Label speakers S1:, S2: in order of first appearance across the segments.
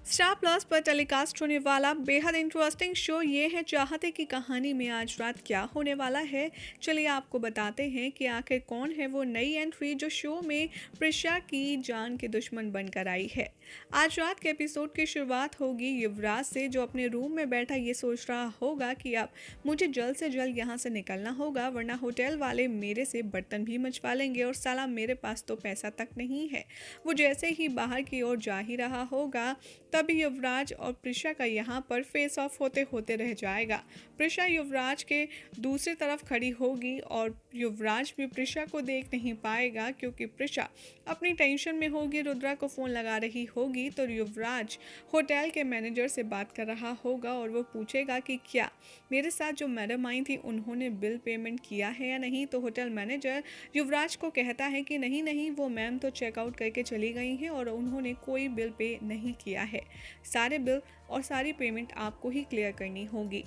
S1: Star plus पर telecast होने वाला बेहद इंटरेस्टिंग शो ये है चाहते की कहानी में आज रात क्या होने वाला है। चलिए आपको बताते हैं कि आखिर कौन है वो नई एंट्री जो शो में प्रिशा की जान के दुश्मन बनकर आई है। आज रात के एपिसोड की शुरुआत होगी युवराज से, जो अपने रूम में बैठा ये सोच रहा होगा कि अब मुझे जल्द से जल्द यहाँ से निकलना होगा, वरना होटल वाले मेरे से बर्तन भी मचवा लेंगे और साला मेरे पास तो पैसा तक नहीं है। वो जैसे ही बाहर की ओर जा ही रहा होगा तभी युवराज और प्रिशा का यहाँ पर फेस ऑफ होते होते रह जाएगा। प्रिशा युवराज के दूसरी तरफ खड़ी होगी और युवराज भी प्रिशा को देख नहीं पाएगा, क्योंकि प्रिशा अपनी टेंशन में होगी, रुद्रा को फ़ोन लगा रही होगी। तो युवराज होटल के मैनेजर से बात कर रहा होगा और वो पूछेगा कि क्या मेरे साथ जो मैडम आई थी उन्होंने बिल पेमेंट किया है या नहीं। तो होटल मैनेजर युवराज को कहता है कि नहीं नहीं, वो मैम तो चेकआउट करके चली गई हैं और उन्होंने कोई बिल पे नहीं किया है। सारे बिल और सारी पेमेंट आपको ही क्लियर करनी होगी।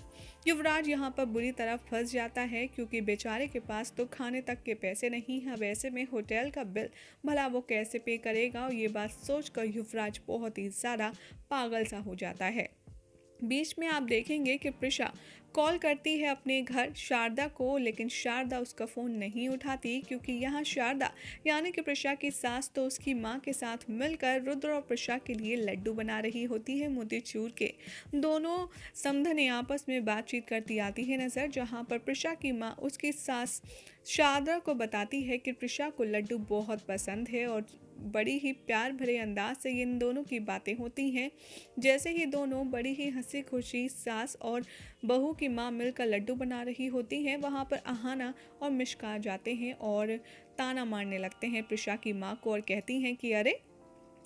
S1: युवराज यहाँ पर बुरी तरह फंस जाता है, क्योंकि बेचारे के पास तो खाने तक के पैसे नहीं हैं। वैसे में होटल का बिल भला वो कैसे पे करेगा, और ये बात सोचकर युवराज बहुत ही ज़्यादा पागल सा हो जाता है। बीच में आप देखेंगे कि प्रिशा कॉल करती है अपने घर शारदा को, लेकिन शारदा उसका फ़ोन नहीं उठाती, क्योंकि यहाँ शारदा यानी कि प्रिशा की सास तो उसकी माँ के साथ मिलकर रुद्र और प्रिशा के लिए लड्डू बना रही होती है मोतीचूर के। दोनों समधने आपस में बातचीत करती आती है नज़र, जहाँ पर प्रिशा की माँ उसकी सास शारदा को बताती है कि प्रिशा को लड्डू बहुत पसंद है, और बड़ी ही प्यार भरे अंदाज से इन दोनों की बातें होती हैं। जैसे ही दोनों बड़ी ही हंसी खुशी सास और बहू की माँ मिलकर लड्डू बना रही होती हैं, वहाँ पर अहाना और मिश्का जाते हैं और ताना मारने लगते हैं प्रिशा की माँ को, और कहती हैं कि अरे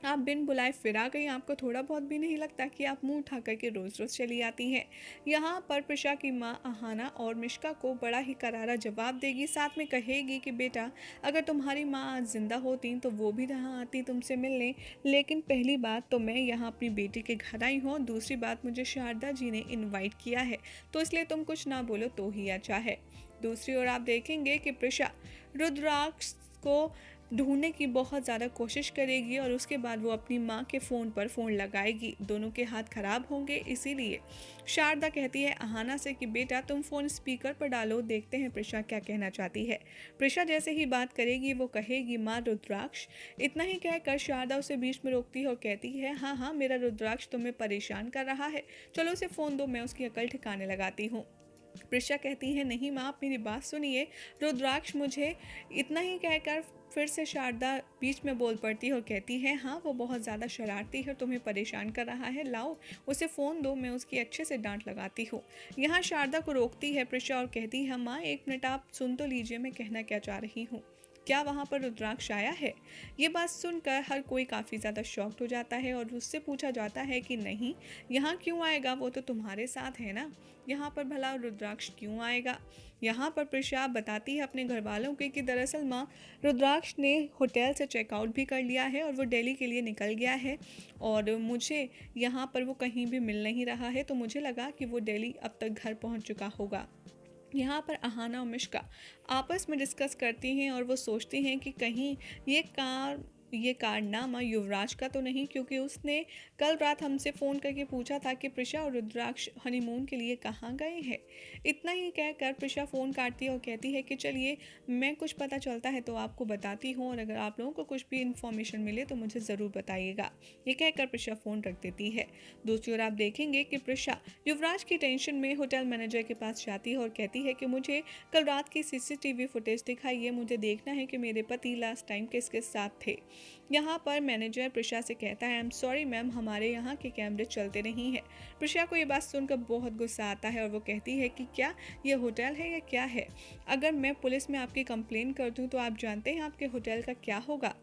S1: आप बिन बुलाए फिर आ गई, आपको थोड़ा बहुत भी नहीं लगता कि आप मुंह उठा करके रोज़ रोज़ चली आती हैं। यहाँ पर प्रिशा की माँ अहाना और मिश्का को बड़ा ही करारा जवाब देगी, साथ में कहेगी कि बेटा अगर तुम्हारी माँ आज जिंदा होती तो वो भी यहाँ आती तुमसे मिलने, लेकिन पहली बात तो मैं यहाँ अपनी बेटी के घर आई हूँ, दूसरी बात मुझे शारदा जी ने इन्वाइट किया है, तो इसलिए तुम कुछ ना बोलो तो ही अच्छा है। दूसरी ओर आप देखेंगे कि प्रिशा रुद्राक्ष को ढूंढने की बहुत ज़्यादा कोशिश करेगी, और उसके बाद वो अपनी माँ के फ़ोन पर फ़ोन लगाएगी। दोनों के हाथ खराब होंगे, इसीलिए शारदा कहती है अहाना से कि बेटा तुम फ़ोन स्पीकर पर डालो, देखते हैं प्रिशा क्या कहना चाहती है। प्रिशा जैसे ही बात करेगी वो कहेगी माँ रुद्राक्ष। इतना ही कहकर शारदा उसे बीच में रोकती है और कहती है हाँ हाँ, मेरा रुद्राक्ष तुम्हें परेशान कर रहा है, चलो उसे फ़ोन दो, मैं उसकी अकल ठिकाने लगाती हूँ। प्रिशा कहती है नहीं माँ, आप मेरी बात सुनिए, रुद्राक्ष मुझे। इतना ही कहकर फिर से शारदा बीच में बोल पड़ती है और कहती है हाँ वो बहुत ज़्यादा शरारती है, तुम्हें परेशान कर रहा है, लाओ उसे फ़ोन दो, मैं उसकी अच्छे से डांट लगाती हूँ। यहाँ शारदा को रोकती है प्रिशा और कहती है माँ एक मिनट आप सुन तो लीजिए, मैं कहना क्या चाह रही हूँ। क्या वहाँ पर रुद्राक्ष आया है? ये बात सुनकर हर कोई काफ़ी ज़्यादा शॉक्ड हो जाता है और उससे पूछा जाता है कि नहीं, यहाँ क्यों आएगा, वो तो तुम्हारे साथ है ना, यहाँ पर भला रुद्राक्ष क्यों आएगा। यहाँ पर प्रिशा बताती है अपने घर वालों के कि दरअसल माँ रुद्राक्ष ने होटल से चेकआउट भी कर लिया है और वो दिल्ली के लिए निकल गया है, और मुझे यहाँ पर वो कहीं भी मिल नहीं रहा है, तो मुझे लगा कि वो दिल्ली अब तक घर पहुँच चुका होगा। यहाँ पर अहाना और मिश्का आपस में डिस्कस करती हैं और वो सोचती हैं कि कहीं ये कारनामा युवराज का तो नहीं, क्योंकि उसने कल रात हमसे फ़ोन करके पूछा था कि प्रिशा और रुद्राक्ष हनीमून के लिए कहाँ गए हैं। इतना ही कहकर प्रिशा फ़ोन काटती है और कहती है कि चलिए मैं कुछ पता चलता है तो आपको बताती हूँ, और अगर आप लोगों को कुछ भी इन्फॉर्मेशन मिले तो मुझे ज़रूर बताइएगा। ये कहकर प्रिशा फ़ोन रख देती है। दूसरी ओर आप देखेंगे कि प्रिशा युवराज की टेंशन में होटल मैनेजर के पास जाती है और कहती है कि मुझे कल रात की CCTV फुटेज दिखाइए, मुझे देखना है कि मेरे पति लास्ट टाइम किसके साथ थे। यहाँ पर मैनेजर प्रिशा से कहता है आई एम सॉरी मैम, हमारे यहाँ के कैमरे चलते नहीं हैं। प्रिशा को ये बात सुनकर बहुत गुस्सा आता है और वो कहती है कि क्या ये होटल है या क्या है, अगर मैं पुलिस में आपकी कंप्लेन कर दूँ तो आप जानते हैं आपके होटल का क्या होगा।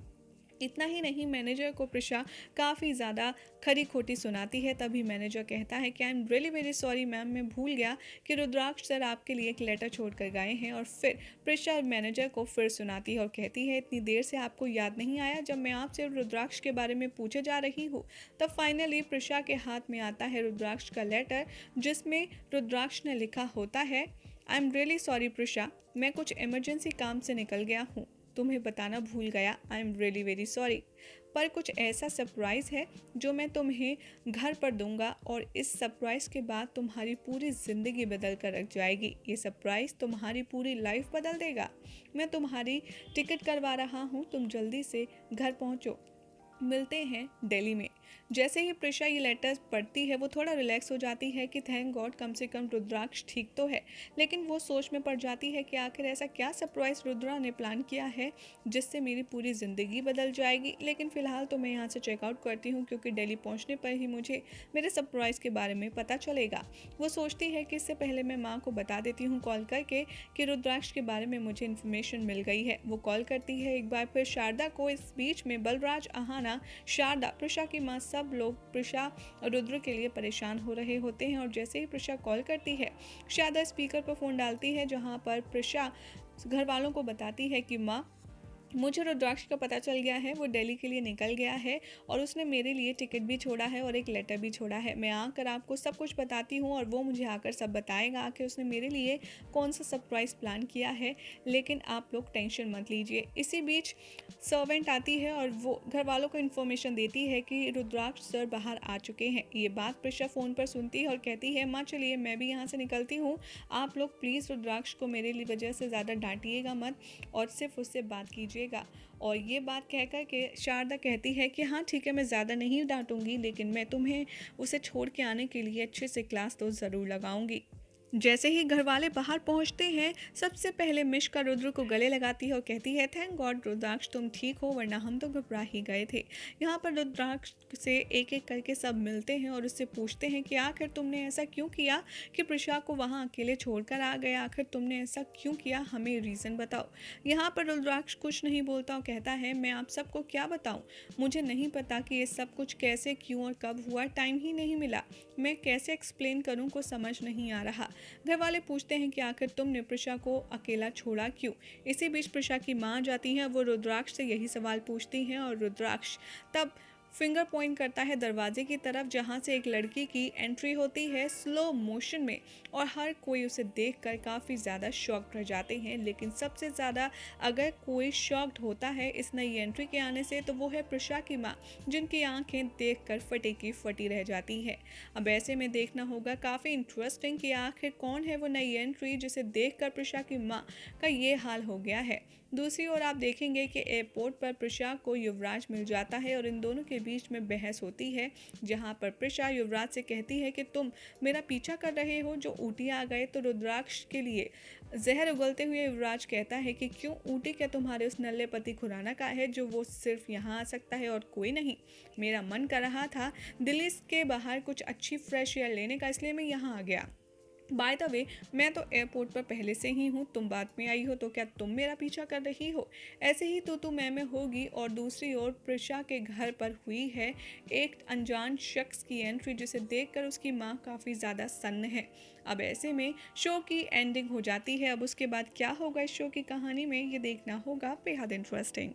S1: इतना ही नहीं, मैनेजर को प्रिशा काफ़ी ज़्यादा खरी खोटी सुनाती है। तभी मैनेजर कहता है कि I am really very sorry ma'am, मैं भूल गया कि रुद्राक्ष सर आपके लिए एक लेटर छोड़ कर गए हैं। और फिर प्रिशा मैनेजर को फिर सुनाती है और कहती है इतनी देर से आपको याद नहीं आया, जब मैं आपसे रुद्राक्ष के बारे में पूछे जा रही हूँ। तब फाइनली प्रिशा के हाथ में आता है रुद्राक्ष का लेटर, जिसमें रुद्राक्ष ने लिखा होता है I am really sorry Prisha, मैं कुछ इमरजेंसी काम से निकल गया हूँ, तुम्हें बताना भूल गया। I am really very sorry, पर कुछ ऐसा सरप्राइज़ है जो मैं तुम्हें घर पर दूंगा और इस सरप्राइज़ के बाद तुम्हारी पूरी ज़िंदगी बदल कर रख जाएगी। ये सरप्राइज़ तुम्हारी पूरी लाइफ बदल देगा। मैं तुम्हारी टिकट करवा रहा हूँ, तुम जल्दी से घर पहुँचो, मिलते हैं दिल्ली में। जैसे ही प्रिशा ये लेटर पढ़ती है वो थोड़ा रिलैक्स हो जाती है कि थैंक गॉड कम से कम रुद्राक्ष ठीक तो है। लेकिन वो सोच में पड़ जाती है कि आखिर ऐसा क्या सरप्राइज़ रुद्रा ने प्लान किया है जिससे मेरी पूरी ज़िंदगी बदल जाएगी। लेकिन फ़िलहाल तो मैं यहाँ से चेकआउट करती हूँ क्योंकि दिल्ली पहुँचने पर ही मुझे मेरे सरप्राइज़ के बारे में पता चलेगा। वो सोचती है कि इससे पहले मैं माँ को बता देती हूँ कॉल करके कि रुद्राक्ष के बारे में मुझे इन्फॉर्मेशन मिल गई है। वो कॉल करती है एक बार फिर शारदा को। इस बीच में बलराज, अहाना, शारदा, प्रिशा की माँ, सब लोग प्रिशा और रुद्र के लिए परेशान हो रहे होते हैं। और जैसे ही प्रिशा कॉल करती है, शारदा स्पीकर पर फ़ोन डालती है जहाँ पर प्रिशा घर वालों को बताती है कि माँ, मुझे रुद्राक्ष का पता चल गया है, वो दिल्ली के लिए निकल गया है और उसने मेरे लिए टिकट भी छोड़ा है और एक लेटर भी छोड़ा है। मैं आकर आपको सब कुछ बताती हूँ और वो मुझे आकर सब बताएगा कि उसने मेरे लिए कौन सा सरप्राइज़ प्लान किया है। लेकिन आप लोग टेंशन मत लीजिए। इसी बीच सर्वेंट आती है और वो घर वालों को इन्फॉर्मेशन देती है कि रुद्राक्ष सर बाहर आ चुके हैं। ये बात प्रिशा फ़ोन पर सुनती है और कहती है, माँ चलिए मैं भी यहाँ से निकलती हूँ, आप लोग प्लीज़ रुद्राक्ष को मेरे लिए वजह से ज़्यादा डांटिएगा मत और सिर्फ उससे बात कीजिए। और ये बात कहकर के शारदा कहती है कि हाँ ठीक है, मैं ज़्यादा नहीं डांटूंगी, लेकिन मैं तुम्हें उसे छोड़ के आने के लिए अच्छे से क्लास तो ज़रूर लगाऊंगी। जैसे ही घर वाले बाहर पहुंचते हैं, सबसे पहले मिश्का रुद्र को गले लगाती है और कहती है, थैंक गॉड रुद्राक्ष तुम ठीक हो, वरना हम तो घबरा ही गए थे। यहाँ पर रुद्राक्ष से एक एक करके सब मिलते हैं और उससे पूछते हैं कि आखिर तुमने ऐसा क्यों किया कि प्रिशा को वहाँ अकेले छोड़कर आ गया, आखिर तुमने ऐसा क्यों किया, हमें रीज़न बताओ। यहाँ पर रुद्राक्ष कुछ नहीं बोलता और कहता है, मैं आप सबको क्या बताऊँ, मुझे नहीं पता कि ये सब कुछ कैसे, क्यों और कब हुआ, टाइम ही नहीं मिला, मैं कैसे एक्सप्लेन करूँ, को समझ नहीं आ रहा। घर वाले पूछते हैं कि आखिर तुमने प्रिशा को अकेला छोड़ा क्यों। इसी बीच प्रिशा की माँ जाती है, वो रुद्राक्ष से यही सवाल पूछती हैं और रुद्राक्ष तब फिंगर पॉइंट करता है दरवाजे की तरफ जहाँ से एक लड़की की एंट्री होती है स्लो मोशन में और हर कोई उसे देखकर काफ़ी ज़्यादा शॉक्ड रह जाते हैं। लेकिन सबसे ज़्यादा अगर कोई शॉक्ड होता है इस नई एंट्री के आने से तो वो है प्रिशा की माँ, जिनकी आंखें देखकर फटी की फटी रह जाती है। अब ऐसे में देखना होगा काफ़ी इंटरेस्टिंग कि आखिर कौन है वो नई एंट्री जिसे देखकर प्रिशा की माँ का ये हाल हो गया है। दूसरी ओर आप देखेंगे कि एयरपोर्ट पर प्रिशा को युवराज मिल जाता है और इन दोनों के बीच में बहस होती है, जहां पर प्रिशा युवराज से कहती है कि तुम मेरा पीछा कर रहे हो, जो ऊटी आ गए तो रुद्राक्ष के लिए जहर उगलते हुए युवराज कहता है कि क्यों, ऊटी क्या तुम्हारे उस नल्ले पति खुराना का है जो वो सिर्फ यहाँ आ सकता है और कोई नहीं। मेरा मन कर रहा था दिल्ली के बाहर कुछ अच्छी फ्रेश एयर लेने का, इसलिए मैं यहाँ आ गया। बाय द वे मैं तो एयरपोर्ट पर पहले से ही हूँ, तुम बाद में आई हो, तो क्या तुम मेरा पीछा कर रही हो। ऐसे ही तो मैं होगी। और दूसरी ओर प्रिशा के घर पर हुई है एक अनजान शख्स की एंट्री जिसे देखकर उसकी माँ काफ़ी ज़्यादा सन्न है। अब ऐसे में शो की एंडिंग हो जाती है। अब उसके बाद क्या होगा इस शो की कहानी में, ये देखना होगा बेहद इंटरेस्टिंग।